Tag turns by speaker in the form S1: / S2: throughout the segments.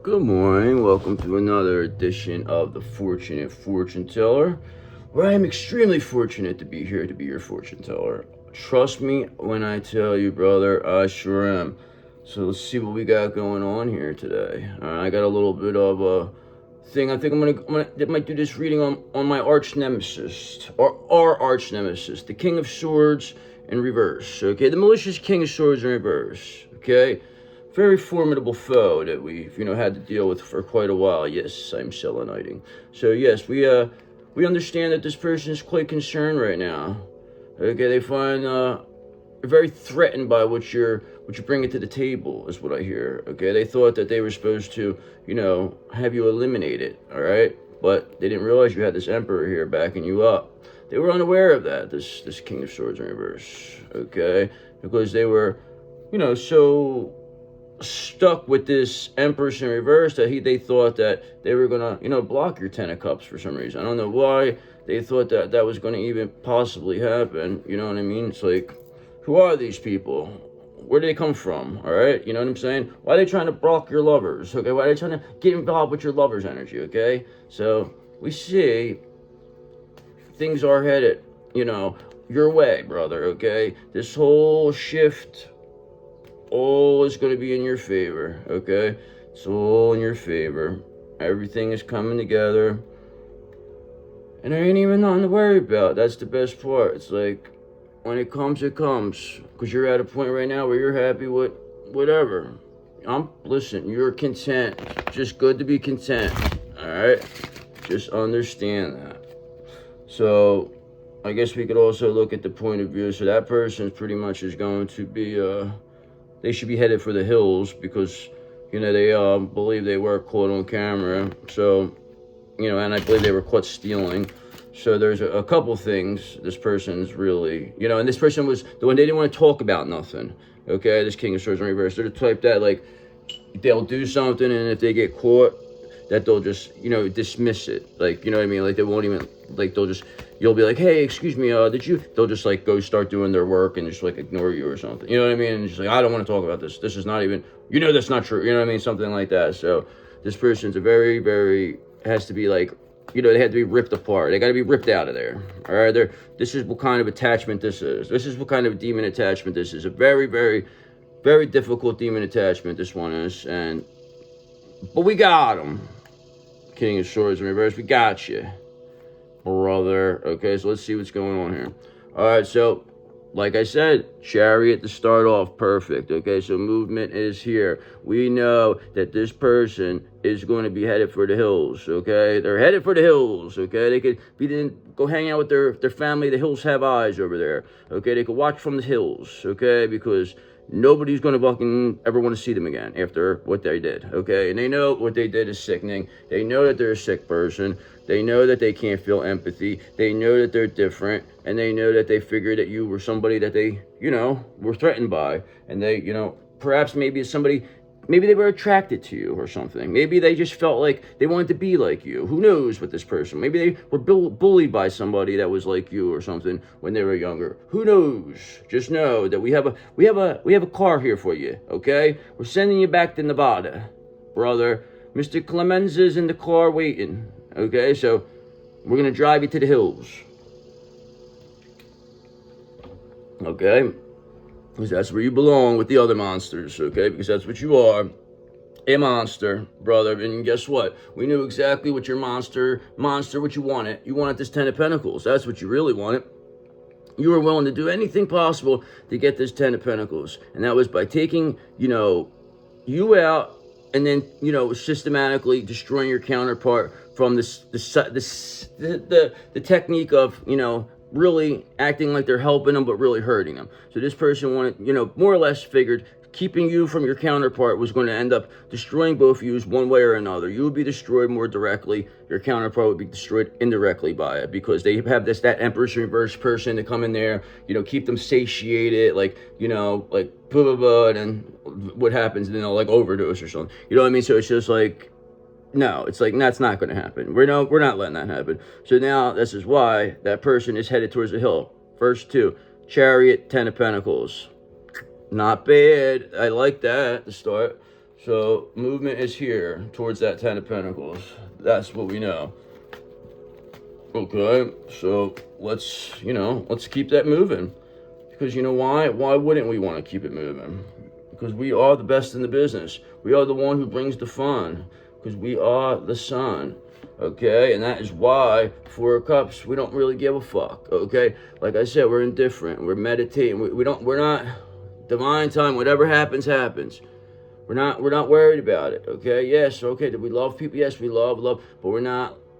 S1: Good morning. Welcome to another edition of the Fortunate Fortune Teller, where I am extremely fortunate to be here to be your fortune teller. Trust me when I tell you, brother, I sure am. So let's see what we got going on here today. I got a little bit of a thing. I think I might do this reading on my arch nemesis, or our arch nemesis, the King of Swords in reverse. Okay, the malicious King of Swords in reverse. Okay, very formidable foe that we've had to deal with for quite a while. Yes, I'm seleniting. So yes, we understand that this person is quite concerned right now. Okay, they find very threatened by what you're bringing to the table, is what I hear. Okay, they thought that they were supposed to have you eliminated. All right, but they didn't realize you had this emperor here backing you up. They were unaware of that. This King of Swords in reverse. Okay, because they were so stuck with this Empress in reverse that they thought that they were gonna block your Ten of Cups for some reason. I don't know why they thought that that was gonna even possibly happen. You know what I mean? It's like, who are these people? Where do they come from? All right, you know what I'm saying? Why are they trying to block your lovers? Okay, why are they trying to get involved with your lovers' energy? Okay, so we see things are headed your way, brother. Okay, this whole shift all is going to be in your favor, okay? It's all in your favor. Everything is coming together. And there ain't even nothing to worry about. That's the best part. It's like, when it comes, it comes. Because you're at a point right now where you're happy with whatever. Listen, you're content. Just good to be content, alright? Just understand that. So, I guess we could also look at the point of view. So that person pretty much is going to be, they should be headed for the hills because, they believe they were caught on camera. So, and I believe they were caught stealing. So there's a couple things this person's really, and this person was the one, they didn't want to talk about nothing. Okay, this King of Swords in reverse. They're the type that, like, they'll do something, and if they get caught, that they'll just, dismiss it. Like, you know what I mean? Like, they won't even, like, you'll be like, hey, excuse me, they'll just, like, go start doing their work and just, like, ignore you or something. You know what I mean? And just like, I don't want to talk about this. This is not even, that's not true. You know what I mean? Something like that. So this person's a very, very, has to be, like, they had to be ripped apart. They got to be ripped out of there. All right? This is what kind of attachment this is. This is what kind of demon attachment this is. A very, very, very difficult demon attachment this one is. But we got him. King of Swords in reverse, we got you, brother. Okay, so let's see what's going on here. All right, so like I said, Chariot to start off, perfect. Okay, so movement is here. We know that this person is going to be headed for the hills. Okay, they're headed for the hills. Okay, they could go hang out with their family. The hills have eyes over there. Okay, they could watch from the hills. Okay, because nobody's going to fucking ever want to see them again after what they did, okay? And they know what they did is sickening. They know that they're a sick person. They know that they can't feel empathy. They know that they're different. And they know that they figured that you were somebody that they, were threatened by. And they, perhaps maybe it's somebody, maybe they were attracted to you or something. Maybe they just felt like they wanted to be like you. Who knows with this person? Maybe they were bullied by somebody that was like you or something when they were younger. Who knows? Just know that we have a car here for you, okay? We're sending you back to Nevada, brother. Mr. Clemenza's in the car waiting, okay? So we're going to drive you to the hills. Okay? Because that's where you belong with the other monsters, okay? Because that's what you are, a monster, brother. And guess what? We knew exactly what your monster, what you wanted. You wanted this Ten of Pentacles. That's what you really wanted. You were willing to do anything possible to get this Ten of Pentacles. And that was by taking, you out and then, systematically destroying your counterpart from the technique of, really acting like they're helping them, but really hurting them. So this person wanted, more or less figured keeping you from your counterpart was going to end up destroying both of you one way or another. You would be destroyed more directly. Your counterpart would be destroyed indirectly by it because they have that Empress reverse person to come in there, keep them satiated, like blah, blah, blah, and then what happens, and then they'll, like, overdose or something. You know what I mean? So it's just like, no, it's like, that's not going to happen. We're not letting that happen. So now this is why that person is headed towards the hill. First two, Chariot, Ten of Pentacles. Not bad. I like that to start. So movement is here towards that 10 of Pentacles. That's what we know. Okay, so let's keep that moving. Because you know why? Why wouldn't we want to keep it moving? Because we are the best in the business. We are the one who brings the fun. Because we are the sun. Okay, and that is why 4 of Cups, we don't really give a fuck. Okay, like I said, we're indifferent. We're meditating. We're not divine time. Whatever happens, happens. We're not worried about it. Okay, yes, okay. Do we love people? Yes, we love, but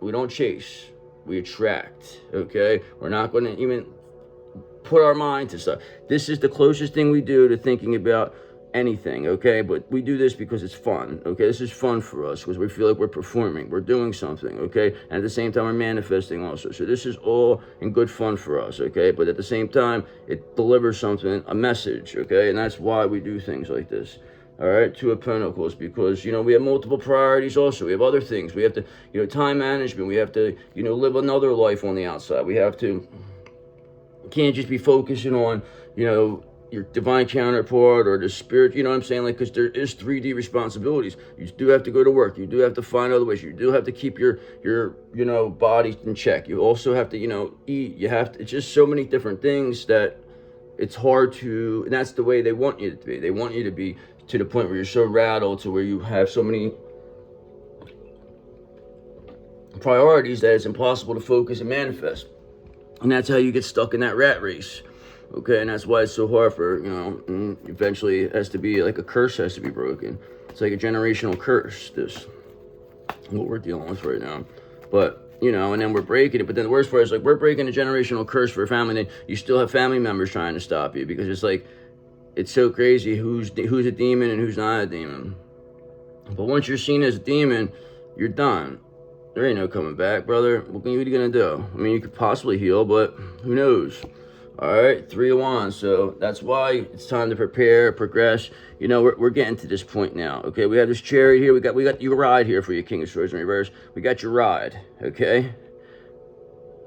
S1: we don't chase. We attract. Okay, we're not going to even put our mind to stuff. This is the closest thing we do to thinking about anything, okay? But we do this because it's fun, okay? This is fun for us because we feel like we're performing, we're doing something, okay? And at the same time, we're manifesting also. So this is all in good fun for us, okay? But at the same time, it delivers something, a message, okay? And that's why we do things like this. All right, 2 of Pentacles, because, we have multiple priorities also. We have other things. We have to, time management. We have to, live another life on the outside. We have to, can't just be focusing on, your divine counterpart or the spirit, you know what I'm saying? Like, because there is 3D responsibilities. You do have to go to work. You do have to find other ways. You do have to keep your body in check. You also have to, eat. You have to, it's just so many different things that it's hard to, and that's the way they want you to be. They want you to be to the point where you're so rattled, to where you have so many priorities that it's impossible to focus and manifest. And that's how you get stuck in that rat race. Okay, and that's why it's so hard for, eventually it has to be like a curse has to be broken. It's like a generational curse, this, what we're dealing with right now. But, and then we're breaking it. But then the worst part is, like, we're breaking a generational curse for a family, and then you still have family members trying to stop you, because it's like, it's so crazy who's a demon and who's not a demon. But once you're seen as a demon, you're done. There ain't no coming back, brother. What are you gonna do? I mean, you could possibly heal, but who knows? All right, 3 of Wands. So that's why it's time to prepare, progress. We're getting to this point now. Okay, we have this chariot here. We got your ride here for you, King of Swords in reverse. We got your ride. Okay,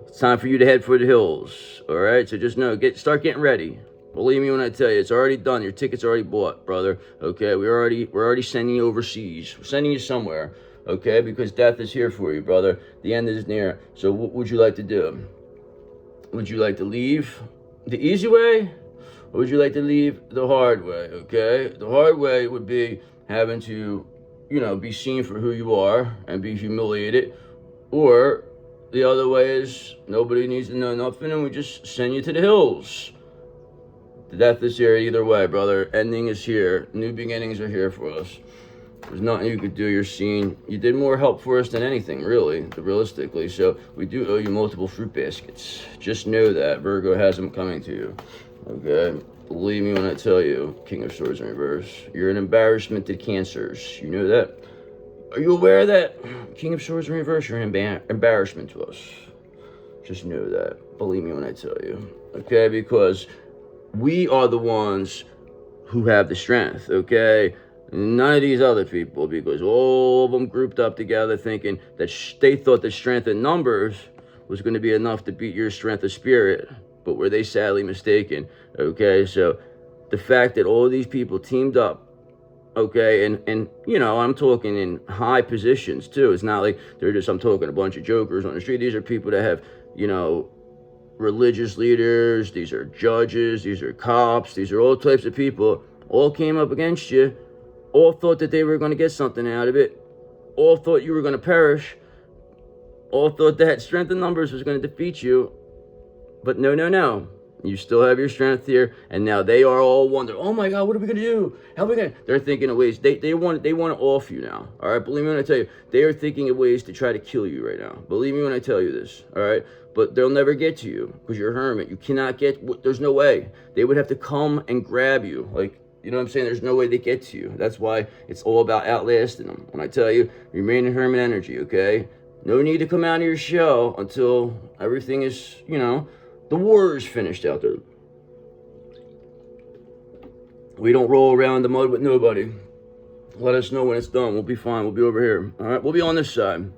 S1: it's time for you to head for the hills. All right, so just know, start getting ready. Believe me when I tell you, it's already done. Your ticket's already bought, brother. Okay, we're already sending you overseas. We're sending you somewhere. Okay, because death is here for you, brother. The end is near. So what would you like to do? Would you like to leave the easy way, or would you like to leave the hard way? Okay, the hard way would be having to, be seen for who you are and be humiliated, or the other way is nobody needs to know nothing, and we just send you to the hills. The death is here either way, brother. Ending is here. New beginnings are here for us. There's nothing you could do. You're seen. You did more help for us than anything, really, realistically. So we do owe you multiple fruit baskets. Just know that. Virgo has them coming to you. Okay? Believe me when I tell you, King of Swords in reverse. You're an embarrassment to Cancers. You know that? Are you aware of that? King of Swords in reverse, you're an embarrassment to us. Just know that. Believe me when I tell you. Okay? Because we are the ones who have the strength, okay? None of these other people, because all of them grouped up together thinking that they thought the strength in numbers was going to be enough to beat your strength of spirit, but were they sadly mistaken, okay? So the fact that all of these people teamed up, okay, and I'm talking in high positions too. It's not like I'm talking a bunch of jokers on the street. These are people that have, religious leaders, these are judges, these are cops, these are all types of people, all came up against you, all thought that they were going to get something out of it, all thought you were going to perish, all thought that strength in numbers was going to defeat you, but no. You still have your strength here, and now they are all wondering, oh my God, what are we going to do? How are we going to? They're thinking of ways, they want to off you now, all right? Believe me when I tell you, they are thinking of ways to try to kill you right now. Believe me when I tell you this, all right? But they'll never get to you, because you're a hermit. You cannot get, there's no way. They would have to come and grab you, like, you know what I'm saying? There's no way they get to you. That's why it's all about outlasting them. When I tell you, remain in hermit energy, okay? No need to come out of your shell until everything is, the war is finished out there. We don't roll around in the mud with nobody. Let us know when it's done. We'll be fine. We'll be over here. All right? We'll be on this side.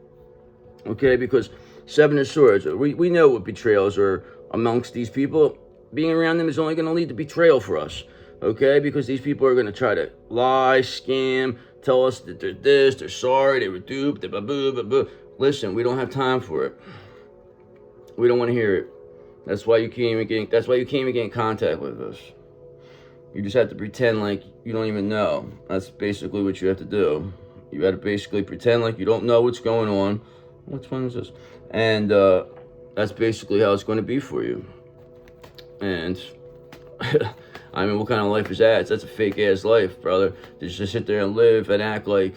S1: Okay? Because 7 of Swords, we know what betrayals are amongst these people. Being around them is only going to lead to betrayal for us. Okay? Because these people are going to try to lie, scam, tell us that they're this, they're sorry, they were duped, blah, blah, blah, blah. Listen, we don't have time for it. We don't want to hear it. That's why you can't even get in contact with us. You just have to pretend like you don't even know. That's basically what you have to do. You got to basically pretend like you don't know what's going on. Which one is this? And that's basically how it's going to be for you. And I mean, what kind of life is that? That's a fake ass life, brother. To just sit there and live and act like,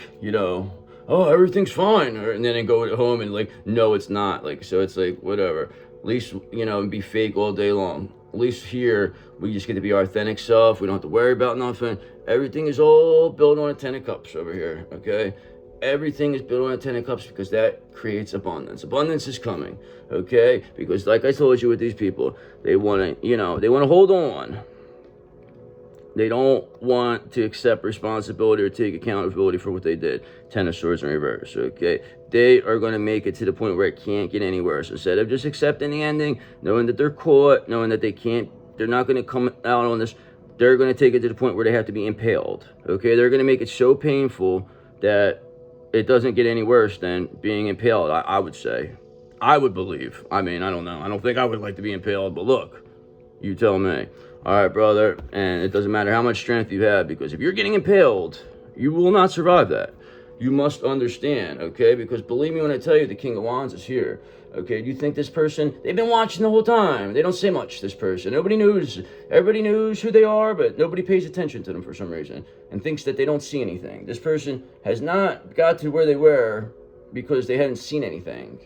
S1: oh, everything's fine, and then go home and like, no, it's not. Like, so it's like, whatever. At least, be fake all day long. At least here, we just get to be our authentic self. We don't have to worry about nothing. Everything is all built on a 10 of cups over here, okay? Everything is built on a 10 of cups because that creates abundance. Abundance is coming, okay? Because like I told you with these people, they want to, they want to hold on. They don't want to accept responsibility or take accountability for what they did. 10 of Swords in reverse, okay? They are going to make it to the point where it can't get any worse. Instead of just accepting the ending, knowing that they're caught, knowing that they're not going to come out on this, they're going to take it to the point where they have to be impaled, okay? They're going to make it so painful that it doesn't get any worse than being impaled, I would say. I would believe. I mean, I don't know. I don't think I would like to be impaled, but look, you tell me. All right, brother, and it doesn't matter how much strength you have, because if you're getting impaled, you will not survive that. You must understand, okay? Because believe me when I tell you, the King of Wands is here, okay? Do you think this person, they've been watching the whole time. They don't say much, this person. Everybody knows who they are, but nobody pays attention to them for some reason and thinks that they don't see anything. This person has not got to where they were because they hadn't seen anything.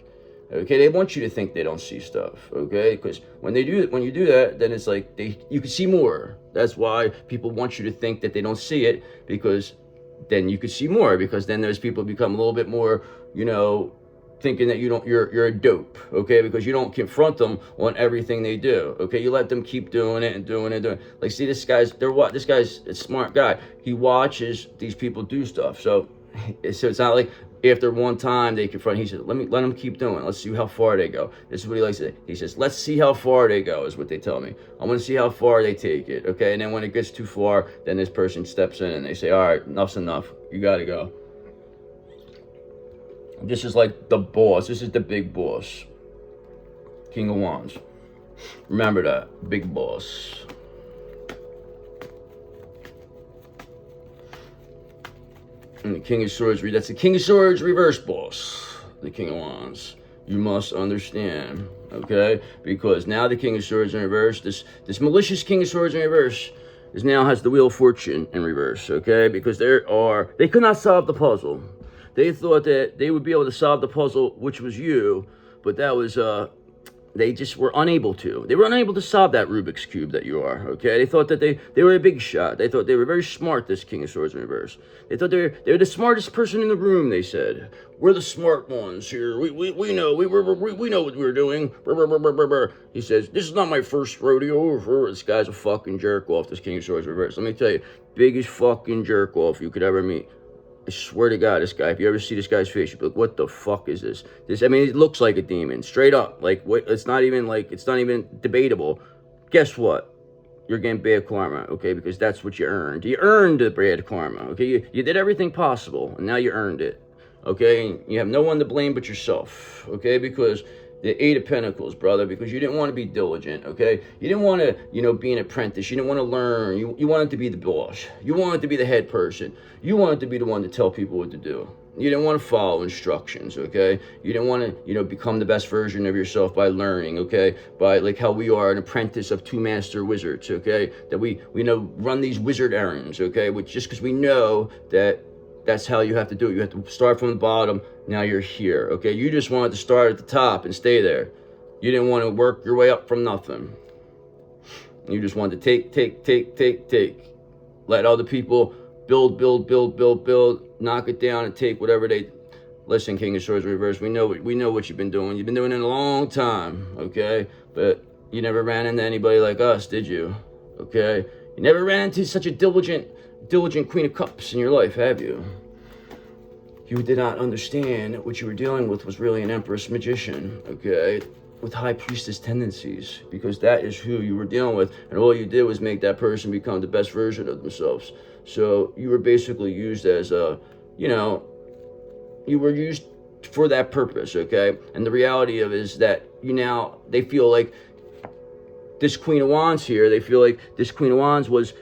S1: Okay, they want you to think they don't see stuff, okay? Because when you do that, then it's like you can see more. That's why people want you to think that they don't see it, because then you could see more, because then those people become a little bit more, thinking that you're a dope, okay? Because you don't confront them on everything they do, okay? You let them keep doing it and doing it and doing it. Like, see, this guy's a smart guy. He watches these people do stuff. So it's not like after one time they confront, he says, let them keep doing it. Let's see how far they go. This is what he likes to say. He says, let's see how far they go, is what they tell me. I want to see how far they take it, okay? And then when it gets too far, then this person steps in and they say, all right, enough's enough. You got to go. This is like the boss. This is the big boss. King of Wands. Remember that. Big boss. And the King of Swords, that's the King of Swords reverse boss. The King of Wands. You must understand, okay? Because now the King of Swords in reverse, this malicious King of Swords in reverse, now has the Wheel of Fortune in reverse, okay? Because they could not solve the puzzle. They thought that they would be able to solve the puzzle, which was you, but that was, they just were unable to. They were unable to solve that Rubik's Cube that you are, okay? They thought that they were a big shot. They thought they were very smart, this King of Swords in reverse. They thought they were the smartest person in the room, they said. We're the smart ones here. We know. We know what we're doing. He says, this is not my first rodeo. This guy's a fucking jerk off, this King of Swords in reverse. Let me tell you, biggest fucking jerk off you could ever meet. I swear to God, this guy, if you ever see this guy's face, you'll be like, what the fuck is this? I mean, it looks like a demon, straight up. Like, it's not even debatable. Guess what? You're getting bad karma, okay? Because that's what you earned. You earned the bad karma, okay? You did everything possible, and now you earned it, okay? And you have no one to blame but yourself, okay? Because the Eight of Pentacles, brother, because you didn't want to be diligent, okay? You didn't want to, be an apprentice. You didn't want to learn. You wanted to be the boss. You wanted to be the head person. You wanted to be the one to tell people what to do. You didn't want to follow instructions, okay? You didn't want to, become the best version of yourself by learning, okay? By, like, how we are an apprentice of two master wizards, okay? That we run these wizard errands, okay? Which just because we know that that's how you have to do it. You have to start from the bottom. Now you're here, okay? You just wanted to start at the top and stay there. You didn't want to work your way up from nothing. You just wanted to take. Let other people build, knock it down and take whatever they... Listen, King of Swords reverse, we know what you've been doing. You've been doing it a long time, okay? But you never ran into anybody like us, did you? Okay? You never ran into such a diligent Queen of Cups in your life, have you? You did not understand that what you were dealing with was really an Empress Magician, okay? With High Priestess tendencies, because that is who you were dealing with, and all you did was make that person become the best version of themselves, So you were basically used as a, you know, you were used for that purpose, okay? And the reality of it is that they feel like this Queen of Wands here, they feel like this Queen of Wands was,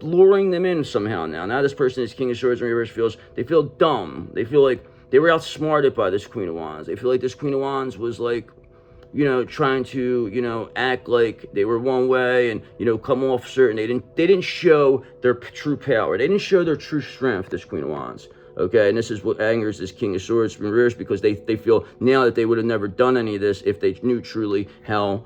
S1: luring them in somehow now. Now this person is King of Swords in reverse they feel dumb. They feel like they were outsmarted by this Queen of Wands. They feel like this Queen of Wands was like, trying to, act like they were one way and, come off certain. They didn't show their true power. They didn't show their true strength, this Queen of Wands. Okay, and this is what angers this King of Swords in reverse, because they feel now that they would have never done any of this if they knew truly how,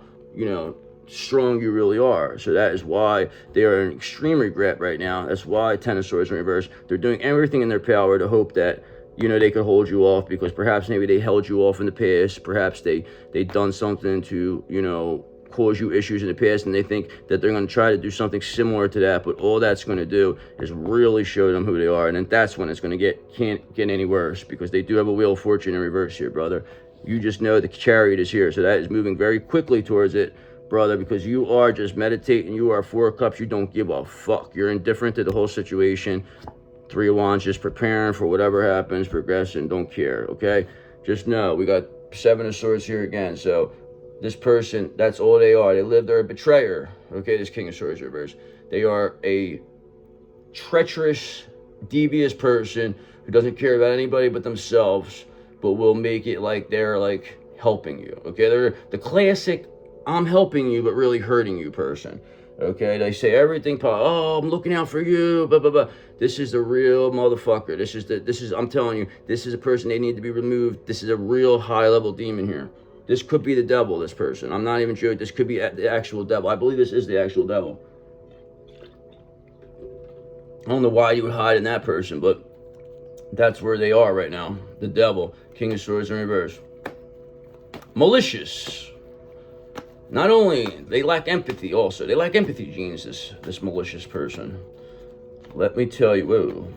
S1: strong you really are. So that is why they are in extreme regret right now. That's why Ten of Swords in reverse, they're doing everything in their power to hope that, they could hold you off, because perhaps maybe they held you off in the past. Perhaps they've done something to, cause you issues in the past, and they think that they're going to try to do something similar to that, but all that's going to do is really show them who they are, and then that's when it's going to can't get any worse, because they do have a Wheel of Fortune in reverse here, brother. You just know the Chariot is here, so that is moving very quickly towards it, brother, because you are just meditating. You are Four of Cups. You don't give a fuck. You're indifferent to the whole situation. Three of Wands, just preparing for whatever happens, progressing, don't care, okay? Just know, we got Seven of Swords here again, so this person, that's all they are. They're a betrayer, okay? This King of Swords reverse. They are a treacherous, devious person who doesn't care about anybody but themselves, but will make it like they're like helping you, okay? They're the classic I'm helping you but really hurting you person, okay? They say everything, oh, I'm looking out for you, blah, blah, blah. This is the real motherfucker. I'm telling you, this is a person, they need to be removed. This is a real high-level demon here. This could be the devil, this person. I'm not even joking. This could be the actual devil. I believe this is the actual devil. I don't know why you would hide in that person, but that's where they are right now. The devil, King of Swords in reverse. Malicious. Not only, they lack empathy also. They lack empathy genes, this malicious person. Let me tell you, whoa.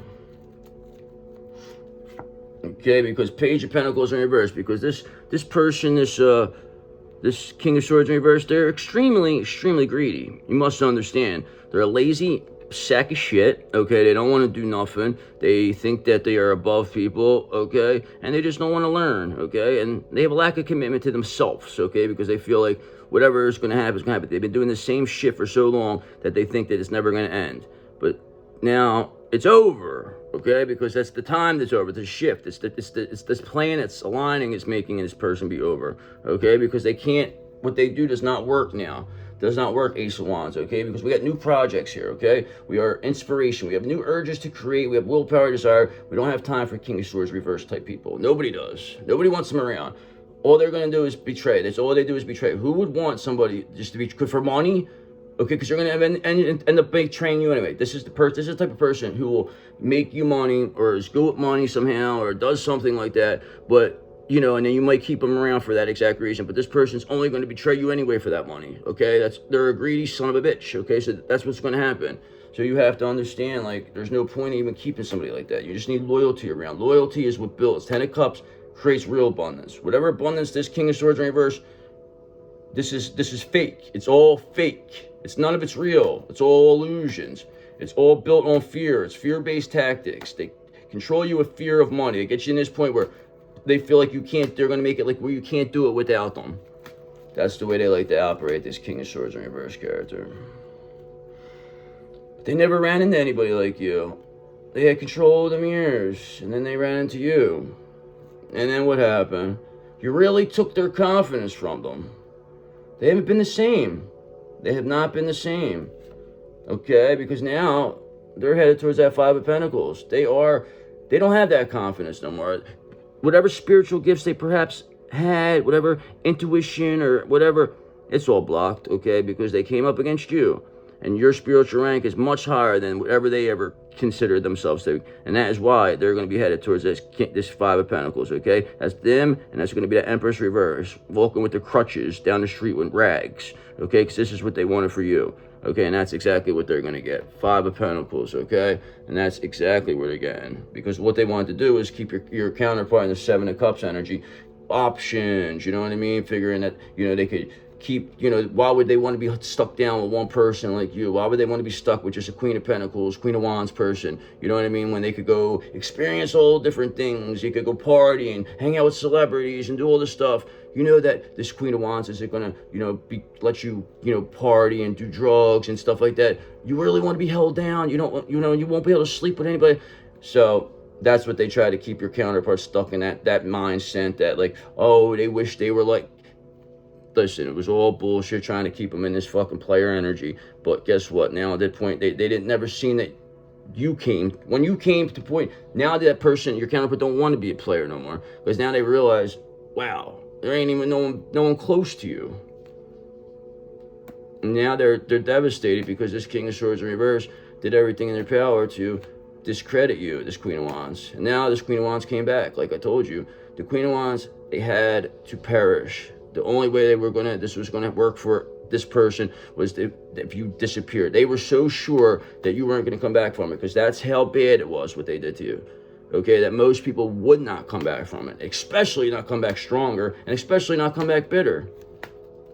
S1: Okay, because Page of Pentacles in reverse, because this person, this King of Swords in reverse, they're extremely, extremely greedy. You must understand. They're a lazy sack of shit, okay? They don't want to do nothing. They think that they are above people, okay? And they just don't want to learn, okay? And they have a lack of commitment to themselves, okay? Because they feel like whatever is going to happen is going to happen. They've been doing the same shit for so long that they think that it's never going to end. But now it's over, okay? Because that's the time that's over. It's a shift. It's this plan that's aligning is making this person be over, okay? Because they can't, what they do does not work now. Does not work, Ace of Wands, okay? Because we got new projects here, okay? We are inspiration. We have new urges to create. We have willpower, desire. We don't have time for King of Swords reverse type people. Nobody does. Nobody wants them around. All they're going to do is betray. That's all they do is betray. Who would want somebody just to be for money? Okay, because you're going to end up betraying you anyway. This is the type of person who will make you money or is good with money somehow or does something like that, but and then you might keep them around for that exact reason, but this person's only going to betray you anyway for that money, okay? They're a greedy son of a bitch, okay? So that's what's going to happen. So you have to understand, like, there's no point in even keeping somebody like that. You just need loyalty around. Loyalty is what builds. Ten of Cups creates real abundance. Whatever abundance this King of Swords in reverse, this is fake. It's all fake. None of it's real. It's all illusions. It's all built on fear. It's fear-based tactics. They control you with fear of money. It gets you in this point where they feel like they're going to make it like where you can't do it without them. That's the way they like to operate, this King of Swords in reverse character. They never ran into anybody like you. They had control of the mirrors, and then they ran into you. And then what happened? You really took their confidence from them. They haven't been the same. They have not been the same. Okay, because now they're headed towards that Five of Pentacles. They don't have that confidence no more. Whatever spiritual gifts they perhaps had, whatever intuition or whatever, it's all blocked, okay? Because they came up against you. And your spiritual rank is much higher than whatever they ever considered themselves to. And that is why they're going to be headed towards this Five of Pentacles, okay? That's them, and that's going to be the Empress reverse, walking with the crutches down the street with rags, okay? Because this is what they wanted for you. Okay, and that's exactly what they're going to get. Five of Pentacles, okay? And that's exactly what they're getting. Because what they want to do is keep your counterpart in the Seven of Cups energy. Options, you know what I mean? Figuring that, they could keep, why would they want to be stuck down with one person like you? Why would they want to be stuck with just a Queen of Pentacles, Queen of Wands person? You know what I mean? When they could go experience all different things, you could go party and hang out with celebrities and do all this stuff. You know that this Queen of Wands isn't gonna, let you, party and do drugs and stuff like that. You really want to be held down. You won't be able to sleep with anybody. So that's what they try to keep your counterpart stuck in, that mindset that like, oh, they wish they were like. Listen, it was all bullshit trying to keep them in this fucking player energy. But guess what? Now at that point, they didn't never seen that you came. When you came to the point, now that person, your counterpart, don't want to be a player no more. Because now they realize, wow, there ain't even no one close to you. And now they're devastated because this King of Swords in reverse did everything in their power to discredit you, this Queen of Wands. And now this Queen of Wands came back. Like I told you, the Queen of Wands, they had to perish. The only way this was gonna work for this person was if you disappeared. They were so sure that you weren't gonna come back from it, because that's how bad it was what they did to you. Okay, that most people would not come back from it, especially not come back stronger, and especially not come back bitter.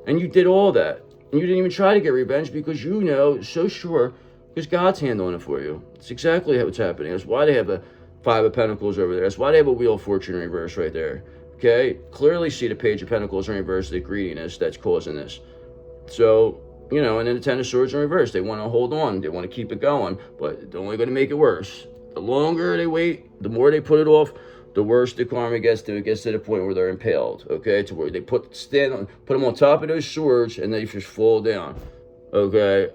S1: And you did all that, and you didn't even try to get revenge because so sure, because God's handling it for you. It's exactly how it's happening. That's why they have a Five of Pentacles over there. That's why they have a Wheel of Fortune in reverse right there. Okay, clearly see the Page of Pentacles in reverse, the greediness that's causing this. So, and then the Ten of Swords in reverse. They want to hold on. They want to keep it going, but they're only going to make it worse. The longer they wait, the more they put it off, the worse the karma gets to. It gets to the point where they're impaled, okay? To where they put them on top of those swords and they just fall down, okay?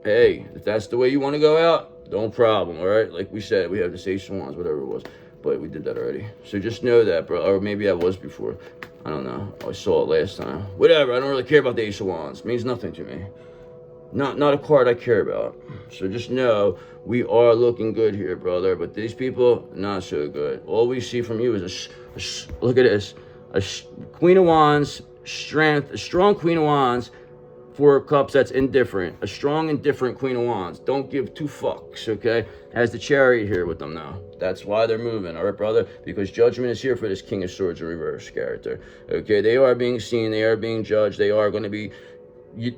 S1: Hey, if that's the way you want to go out, no problem, all right? Like we said, we have the Ace of Wands, whatever it was. But we did that already. So just know that, bro. Or maybe that was before. I don't know. I saw it last time. Whatever. I don't really care about the Ace of Wands. It means nothing to me. Not a card I care about. So just know we are looking good here, brother. But these people, not so good. All we see from you is look at this. A Queen of Wands, strength, a strong Queen of Wands. Four of Cups, that's indifferent. A strong, indifferent Queen of Wands. Don't give two fucks, okay? Has the Chariot here with them now. That's why they're moving, all right, brother? Because judgment is here for this King of Swords in reverse character, okay? They are being seen. They are being judged. They are going to be...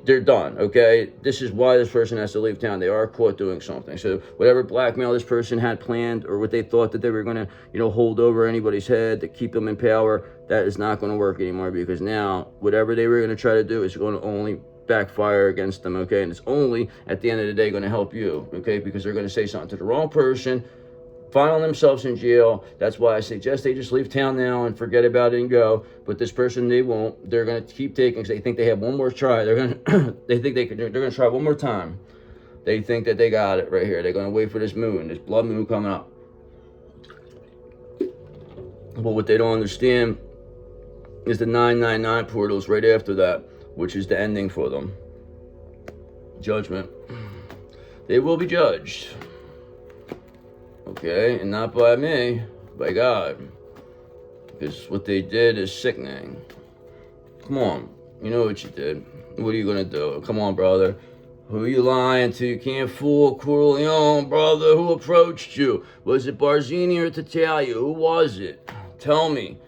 S1: they're done, okay? This is why this person has to leave town. They are caught doing something. So whatever blackmail this person had planned, or what they thought that they were going to, hold over anybody's head to keep them in power, that is not going to work anymore, because now whatever they were going to try to do is going to only backfire against them, okay? And it's only at the end of the day going to help you, okay? Because they're going to say something to the wrong person, find themselves in jail. That's why I suggest they just leave town now and forget about it and go. But this person, they won't. They're going to keep taking, because they think they have one more try. They're going to they're going to try one more time. They think that they got it right here. They're going to wait for this moon, this blood moon coming up. But what they don't understand is the 999 portals right after that, which is the ending for them. Judgment. They will be judged. Okay, and not by me, by God. Because what they did is sickening. Come on, you know what you did. What are you gonna do? Come on, brother. Who are you lying to? You can't fool Corleone, brother. Who approached you? Was it Barzini or Tattaglia? Who was it? Tell me.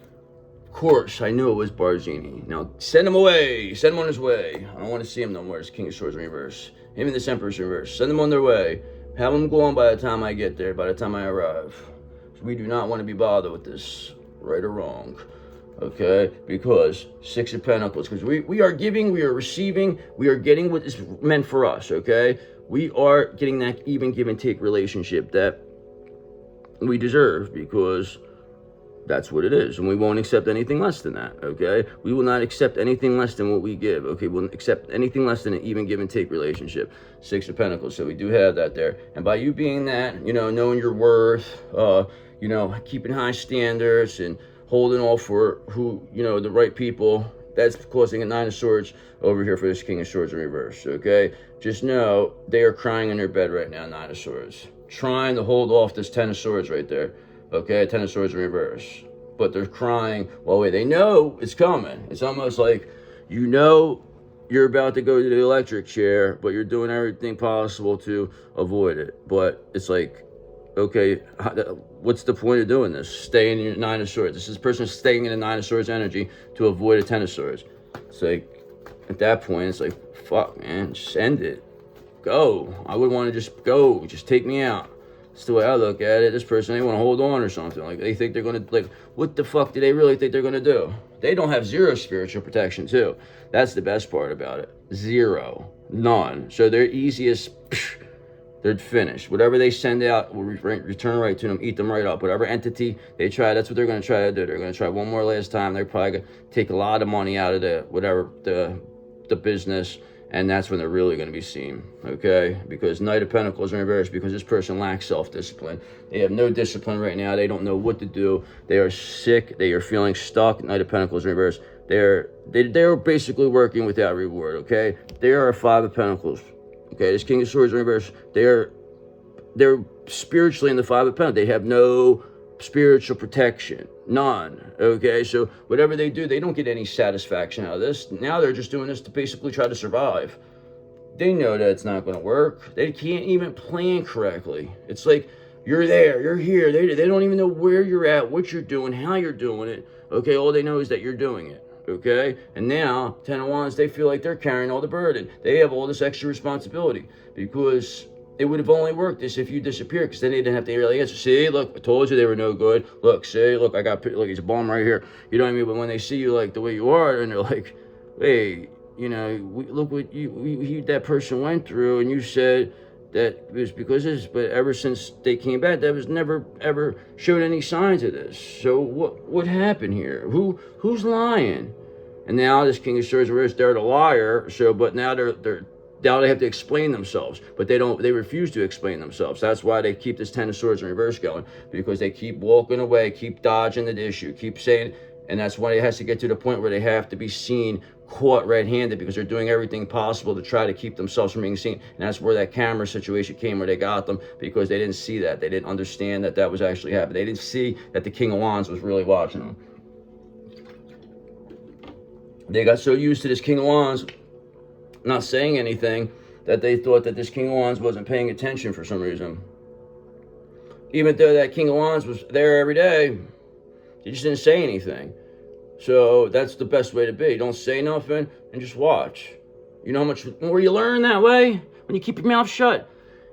S1: Of course, I knew it was Barzini. Now, send him away. Send him on his way. I don't want to see him no more. It's King of Swords in reverse. Him and this Emperor's in reverse. Send them on their way. Have them gone by the time I get there, by the time I arrive. So we do not want to be bothered with this, right or wrong. Okay? Because Six of Pentacles. Because we are giving, we are receiving, we are getting what is meant for us, okay? We are getting that even give and take relationship that we deserve, because that's what it is, and we won't accept anything less than that, okay? We will not accept anything less than what we give, okay? We'll accept anything less than an even give and take relationship. Six of Pentacles, so we do have that there. And by you being that, knowing your worth, keeping high standards and holding all for who, the right people, that's causing a Nine of Swords over here for this King of Swords in reverse, okay? Just know they are crying in their bed right now, Nine of Swords. Trying to hold off this Ten of Swords right there. Okay, Ten of Swords in reverse. But they're crying. Well, wait, they know it's coming. It's almost like you're about to go to the electric chair, but you're doing everything possible to avoid it. But it's like, okay, what's the point of doing this? Staying in your Nine of Swords. This person staying in the Nine of Swords energy to avoid a Ten of Swords. It's like, at that point, it's like, fuck, man, just end it. Go. I would want to just go. Just take me out. That's the way I look at it. This person, they want to hold on or something. Like, they think they're going to, like, what the fuck do they really think they're going to do? They don't have zero spiritual protection, too. That's the best part about it. Zero. None. So they're easiest, they're finished. Whatever they send out will return right to them, eat them right up. Whatever entity they try, that's what they're going to try to do. They're going to try one more last time. They're probably going to take a lot of money out of the business, and that's when they're really going to be seen, okay? Because Knight of Pentacles in reverse, because this person lacks self-discipline. They have no discipline right now. They don't know what to do. They are sick. They are feeling stuck. Knight of Pentacles in reverse. They're basically working without reward, okay? They are a Five of Pentacles, okay? This King of Swords in reverse, they're spiritually in the Five of Pentacles. They have no spiritual protection, none, okay? So whatever they do, they don't get any satisfaction out of this. Now they're just doing this to basically try to survive. They know that it's not going to work. They can't even plan correctly. It's like, you're there, you're here. They don't even know where you're at, what you're doing, how you're doing it, okay? All they know is that you're doing it, okay? And now, 10 of Wands, they feel like they're carrying all the burden. They have all this extra responsibility because it would have only worked this if you disappeared, because then they didn't have to really answer. See, look, I told you they were no good. Look, see, look, look, he's a bum right here. You know what I mean? But when they see you like the way you are, and they're like, hey, you know, look what that person went through, and you said that it was because of this, but ever since they came back, that was never ever showed any signs of this. So what happened here? Who's lying? And now this King of Swords reverse, they're the liar. So, but now now they have to explain themselves, but they refuse to explain themselves. That's why they keep this 10 of Swords in reverse going, because they keep walking away, keep dodging the issue, keep saying, and that's why it has to get to the point where they have to be seen caught red-handed, because they're doing everything possible to try to keep themselves from being seen. And that's where that camera situation came, where they got them, because they didn't see that. They didn't understand that was actually happening. They didn't see that the King of Wands was really watching them. They got so used to this King of Wands not saying anything that they thought that this King of Wands wasn't paying attention for some reason. Even though that King of Wands was there every day, he just didn't say anything. So that's the best way to be. Don't say nothing and just watch. You know how much more you learn that way? When you keep your mouth shut.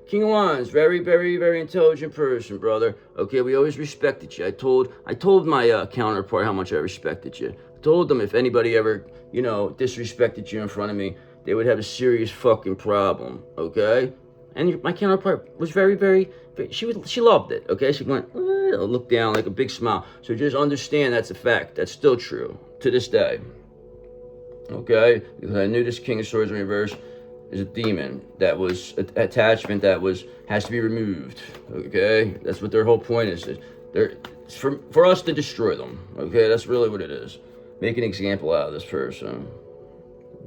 S1: King of Wands, very, very, very intelligent person, brother. Okay, we always respected you. I told my counterpart how much I respected you. I told them if anybody ever, you know, disrespected you in front of me, they would have a serious fucking problem, okay? And my counterpart was very, very, she loved it, okay? She went, looked down like a big smile. So just understand that's a fact. That's still true to this day, okay? Because I knew this King of Swords in reverse is a demon. That was an attachment that has to be removed, okay? That's what their whole point is. It's for us to destroy them, okay? That's really what it is. Make an example out of this person.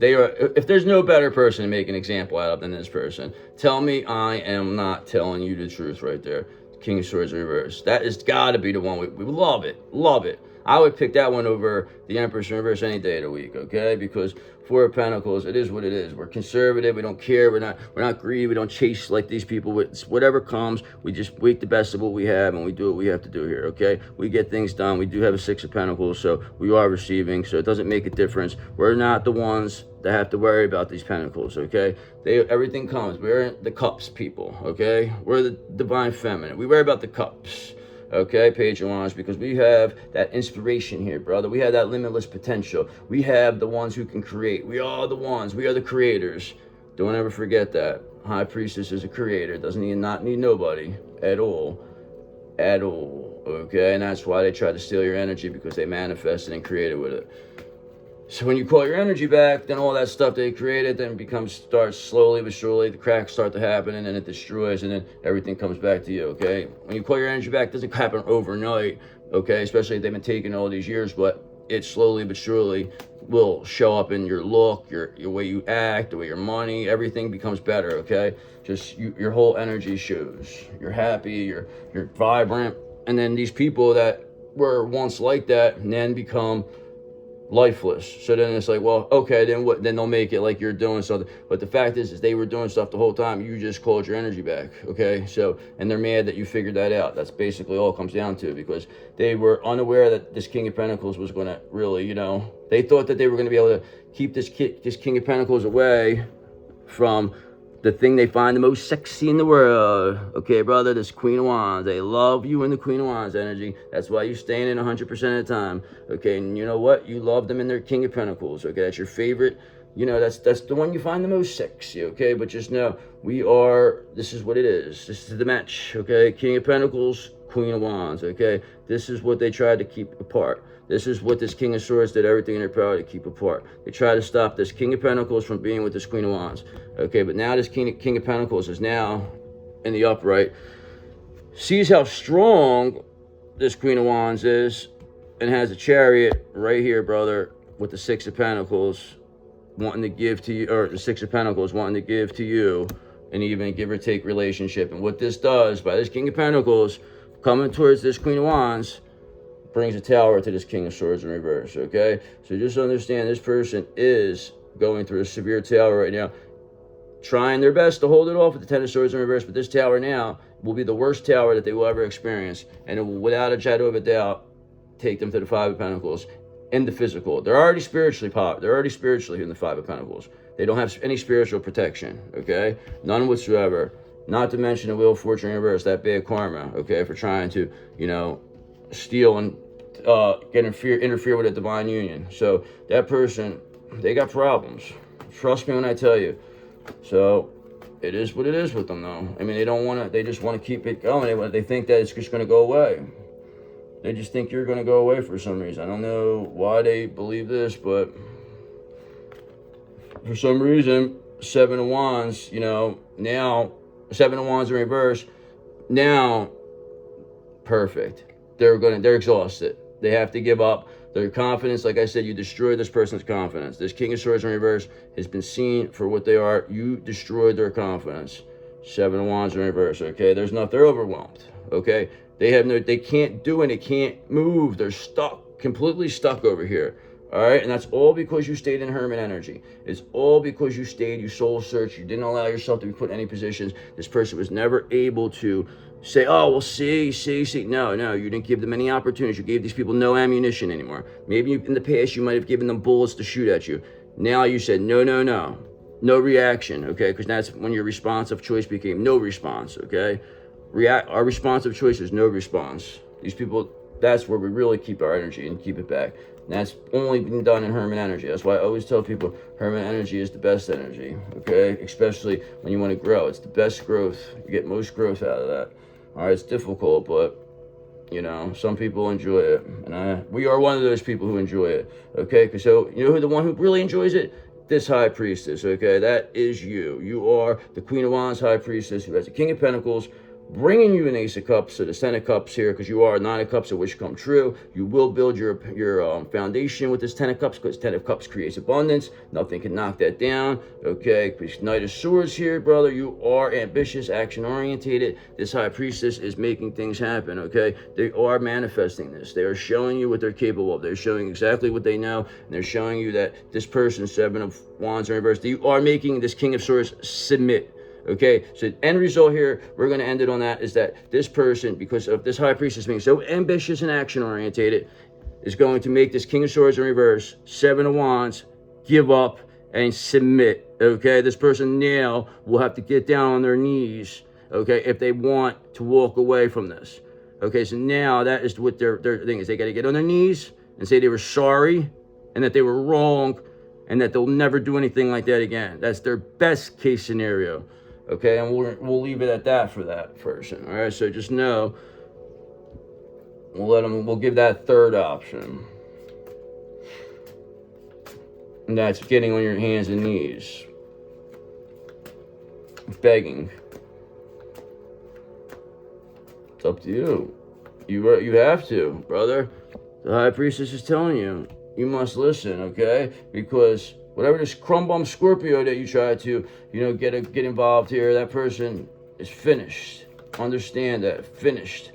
S1: If there's no better person to make an example out of than this person, tell me I am not telling you the truth right there. King of Swords reverse. That has got to be the one. We love it. Love it. I would pick that one over the Empress in reverse any day of the week, okay? Because Four of Pentacles, it is what it is. We're conservative. We don't care. We're not greedy. We don't chase like these people. Whatever comes, we just make the best of what we have, and we do what we have to do here, okay? We get things done. We do have a Six of Pentacles, so we are receiving, so it doesn't make a difference. We're not the ones that have to worry about these pentacles, okay? Everything comes. We're the cups people, okay? We're the divine feminine. We worry about the cups. Okay, Page of Wands, because we have that inspiration here, brother. We have that limitless potential. We have the ones who can create. We are the ones. We are the creators. Don't ever forget that. High Priestess is a creator. Doesn't not need nobody at all. At all. Okay, and that's why they try to steal your energy, because they manifested and created with it. So when you call your energy back, then all that stuff they created then starts slowly but surely, the cracks start to happen, and then it destroys, and then everything comes back to you, okay? When you call your energy back, it doesn't happen overnight, okay? Especially if they've been taking all these years, but it slowly but surely will show up in your look, your way you act, the way your money, everything becomes better, okay? Just your whole energy shows. You're happy, you're vibrant, and then these people that were once like that then become lifeless. So then it's like, well, okay, then what? Then they'll make it like you're doing something. But the fact is they were doing stuff the whole time. You just called your energy back, okay? So, and they're mad that you figured that out. That's basically all it comes down to, because they were unaware that this King of Pentacles was going to really, they thought that they were going to be able to keep this King of Pentacles away from the thing they find the most sexy in the world. Okay, brother, this Queen of Wands. They love you in the Queen of Wands energy. That's why you're staying in 100% of the time. Okay, and you know what? You love them in their King of Pentacles. Okay, that's your favorite. That's the one you find the most sexy. Okay, but just know, this is what it is. This is the match. Okay, King of Pentacles, Queen of Wands. Okay, this is what they tried to keep apart. This is what this King of Swords did everything in their power to keep apart. They try to stop this King of Pentacles from being with this Queen of Wands. Okay, but now this King of Pentacles is now in the upright. Sees how strong this Queen of Wands is, and has a Chariot right here, brother, with the Six of Pentacles wanting to give to you, or the Six of Pentacles wanting to give to you, and even give or take relationship. And what this does, by this King of Pentacles coming towards this Queen of Wands, brings a Tower to this King of Swords in reverse, okay? So just understand, this person is going through a severe Tower right now, trying their best to hold it off with the Ten of Swords in reverse, but this Tower now will be the worst Tower that they will ever experience, and it will, without a shadow of a doubt, take them to the Five of Pentacles in the physical. They're already spiritually They're already spiritually in the Five of Pentacles. They don't have any spiritual protection, okay? None whatsoever. Not to mention the Wheel of Fortune in reverse, that bad karma, okay, for trying to, steal and interfere with a divine union. So that person, they got problems. Trust me when I tell you. So it is what it is with them, though. I mean, they just want to keep it going. They think that it's just going to go away. They just think you're going to go away for some reason. I don't know why they believe this, but for some reason, Seven of Wands, now Seven of Wands in reverse, now perfect. They're exhausted. They have to give up their confidence. Like I said, you destroyed this person's confidence. This King of Swords in reverse has been seen for what they are. You destroyed their confidence. Seven of Wands in reverse, okay? They're overwhelmed, okay? They can't do it. They can't move. They're stuck, completely stuck over here. All right, and that's all because you stayed in Hermit energy. It's all because you soul searched. You didn't allow yourself to be put in any positions. This person was never able to say, oh, well, see. No, you didn't give them any opportunities. You gave these people no ammunition anymore. Maybe in the past you might have given them bullets to shoot at you. Now you said, no. No reaction, okay? Because that's when your response of choice became no response, okay? Our response of choice is no response. These people, that's where we really keep our energy and keep it back. And that's only been done in Hermit energy. That's why I always tell people Hermit energy is the best energy, okay? Especially when you want to grow. It's the best growth. You get most growth out of that. All right, it's difficult, but, some people enjoy it. And we are one of those people who enjoy it, okay? Because so, who the one who really enjoys it? This High Priestess, okay? That is you. You are the Queen of Wands High Priestess who has the King of Pentacles, bringing you an Ace of Cups, so the Ten of Cups here, because you are Nine of Cups, a wish come true. You will build your foundation with this Ten of Cups, because Ten of Cups creates abundance. Nothing can knock that down, okay? Knight of Swords here, brother. You are ambitious, action-orientated. This High Priestess is making things happen, okay? They are manifesting this. They are showing you what they're capable of. They're showing exactly what they know, and they're showing you that this person, Seven of Wands in reverse, you are making this King of Swords submit. Okay, so the end result here, we're going to end it on that, is that this person, because of this High Priestess being so ambitious and action-orientated, is going to make this King of Swords in reverse, Seven of Wands, give up and submit. Okay, this person now will have to get down on their knees, okay, if they want to walk away from this. Okay, so now that is what their thing is. They got to get on their knees and say they were sorry and that they were wrong and that they'll never do anything like that again. That's their best case scenario. Okay, and we'll leave it at that for that person. All right, so just know we'll give that third option, and that's getting on your hands and knees, begging. It's up to you. You have to, brother. The High Priestess is telling you, you must listen, okay? Because whatever this crumb-bum Scorpio that you try to, get involved here, that person is finished. Understand that, finished.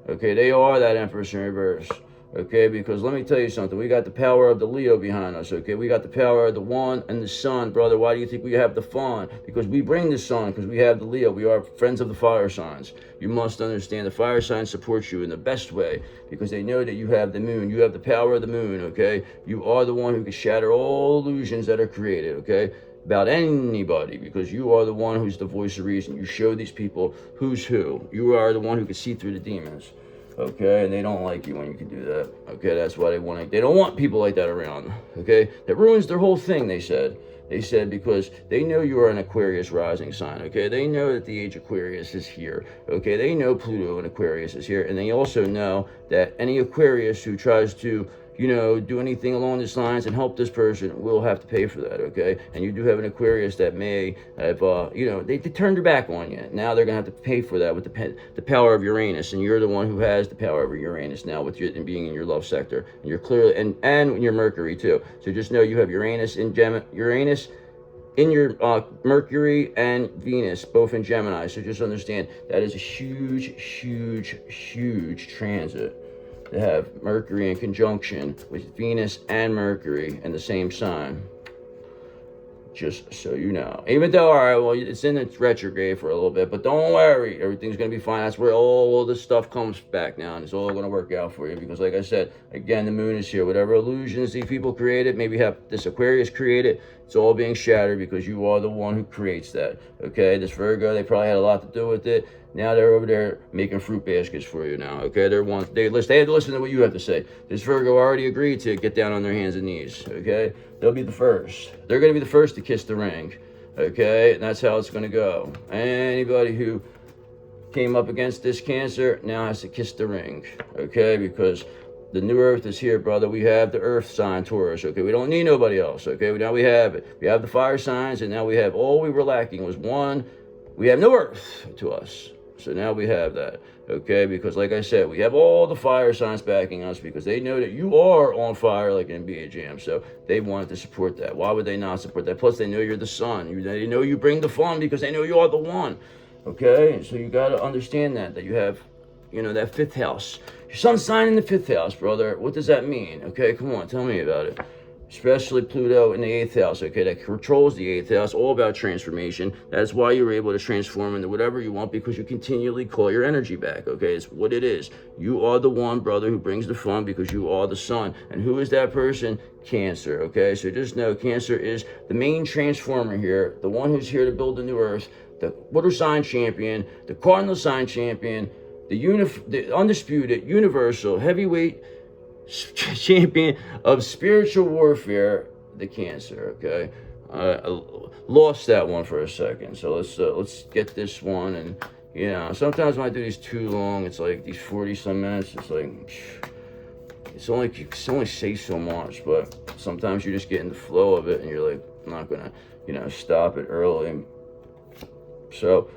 S1: Okay, they are that Empress in reverse. Okay, because let me tell you something. We got the power of the Leo behind us, okay? We got the power of the one and the sun, brother. Why do you think we have the fun? Because we bring the sun, because we have the Leo. We are friends of the fire signs. You must understand the fire signs support you in the best way because they know that you have the moon. You have the power of the moon, okay? You are the one who can shatter all illusions that are created, okay? About anybody, because you are the one who's the voice of reason. You show these people who's who. You are the one who can see through the demons. Okay, and they don't like you when you can do that. Okay, that's why they don't want people like that around. Okay, that ruins their whole thing. They said because they know you are an Aquarius rising sign. Okay, they know that the age Aquarius is here. Okay, they know Pluto and Aquarius is here, and they also know that any Aquarius who tries to do anything along these lines and help this person will have to pay for that, okay? And you do have an Aquarius that may have, they turned their back on you. Now they're going to have to pay for that with the power of Uranus, and you're the one who has the power of Uranus now with you being in your love sector. And you're clearly, and your Mercury too. So just know you have Uranus in your Mercury and Venus, both in Gemini. So just understand that is a huge, huge, huge transit. To have Mercury in conjunction with Venus and Mercury in the same sign. Just so you know. Even though, all right, well, it's in its retrograde for a little bit, but don't worry. Everything's going to be fine. That's where all this stuff comes back now, and it's all going to work out for you because, like I said, again, the moon is here. Whatever illusions these people created, maybe have this Aquarius created, it's all being shattered because you are the one who creates that, okay? This Virgo, they probably had a lot to do with it. Now they're over there making fruit baskets for you now, okay? They had to listen to what you have to say. This Virgo already agreed to get down on their hands and knees, okay? They'll be the first. They're going to be the first to kiss the ring, okay? And that's how it's going to go. Anybody who came up against this Cancer now has to kiss the ring, okay? Because the new Earth is here, brother. We have the Earth sign, Taurus, okay? We don't need nobody else, okay? Now we have it. We have the fire signs, and now we have all we were lacking was one. We have no Earth to us. So now we have that, okay? Because like I said, we have all the fire signs backing us because they know that you are on fire like an NBA Jam. So they wanted to support that. Why would they not support that? Plus, they know you're the sun. They know you bring the fun because they know you are the one, okay? So you got to understand that you have, that fifth house. Your sun's sign in the fifth house, brother. What does that mean? Okay, come on, tell me about it. Especially Pluto in the 8th house, okay, that controls the 8th house, all about transformation. That's why you're able to transform into whatever you want because you continually call your energy back, okay? It's what it is. You are the one, brother, who brings the fun because you are the sun. And who is that person? Cancer, okay? So just know Cancer is the main transformer here, the one who's here to build the new Earth, the water sign champion, the cardinal sign champion, the undisputed, universal, heavyweight champion of spiritual warfare, the Cancer, okay? I lost that one for a second, so let's get this one. And sometimes when I do these too long, it's like these 40-some minutes, it's like you can only say so much, but sometimes you just get in the flow of it and you're like, I'm not gonna stop it early. So,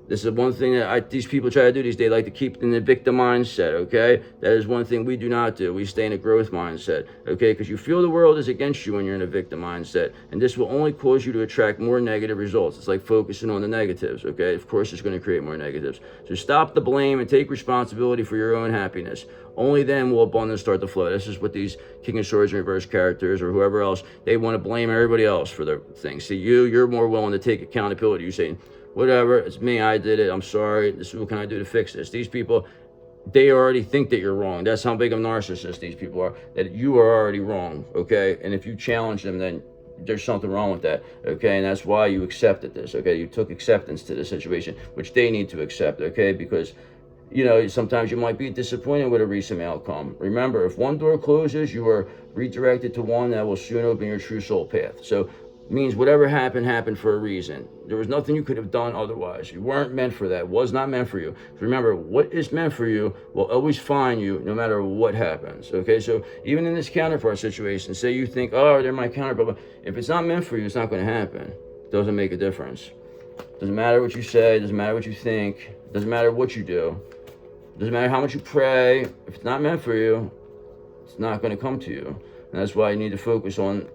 S1: this is one thing that these people try to do these days. They like to keep in the victim mindset, okay? That is one thing we do not do. We stay in a growth mindset, okay? Because you feel the world is against you when you're in a victim mindset. And this will only cause you to attract more negative results. It's like focusing on the negatives, okay? Of course, it's going to create more negatives. So stop the blame and take responsibility for your own happiness. Only then will abundance start to flow. This is what these King of Swords in reverse characters or whoever else, they want to blame everybody else for their things. See, you're more willing to take accountability. You're saying, whatever, it's me, I did it, I'm sorry, this is what can I do to fix this. These people, they already think that you're wrong. That's how big of narcissists these people are, that you are already wrong, okay? And if you challenge them, then there's something wrong with that, okay? And that's why you accepted this, okay? You took acceptance to the situation, which they need to accept, okay? Because, sometimes you might be disappointed with a recent outcome. Remember, if one door closes, you are redirected to one that will soon open your true soul path. So means whatever happened for a reason. There was nothing you could have done otherwise. You weren't meant for that. It was not meant for you. Remember, what is meant for you will always find you no matter what happens, okay? So even in this counterpart situation, say you think, oh, they're my counterpart, but if it's not meant for you, it's not going to happen. It doesn't make a difference. It doesn't matter what you say. It doesn't matter what you think. It doesn't matter what you do. It doesn't matter how much you pray. If it's not meant for you, it's not going to come to you. And that's why you need to focus on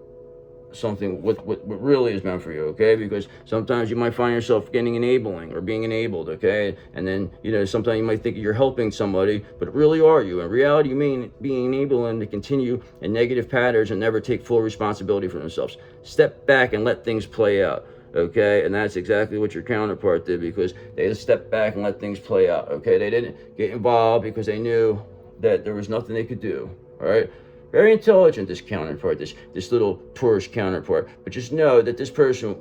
S1: something what really is meant for you, okay? Because sometimes you might find yourself getting enabling or being enabled, okay? And then, sometimes you might think you're helping somebody, but really are you? In reality, you may be enabling to continue in negative patterns and never take full responsibility for themselves. Step back and let things play out. Okay, and that's exactly what your counterpart did, because they just stepped back and let things play out. Okay, they didn't get involved because they knew that there was nothing they could do. All right, very intelligent, this counterpart, this little Taurus counterpart. But just know that this person,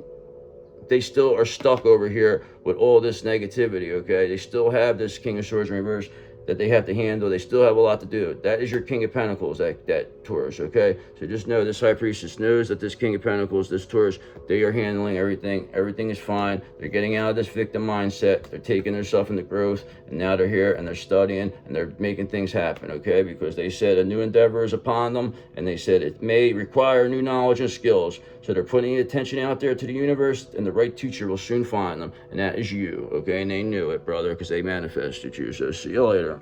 S1: they still are stuck over here with all this negativity. Okay, they still have this King of Swords in reverse that they have to handle. They still have a lot to do. That is your King of Pentacles, that Taurus, okay? So just know this High Priestess knows that this King of Pentacles, this Taurus, they are handling everything. Everything is fine. They're getting out of this victim mindset. They're taking themselves into growth, and now they're here, and they're studying, and they're making things happen, okay? Because they said a new endeavor is upon them, and they said it may require new knowledge and skills. So they're putting attention out there to the universe, and the right teacher will soon find them, and that is you, okay? And they knew it, brother, because they manifested you. So see you later.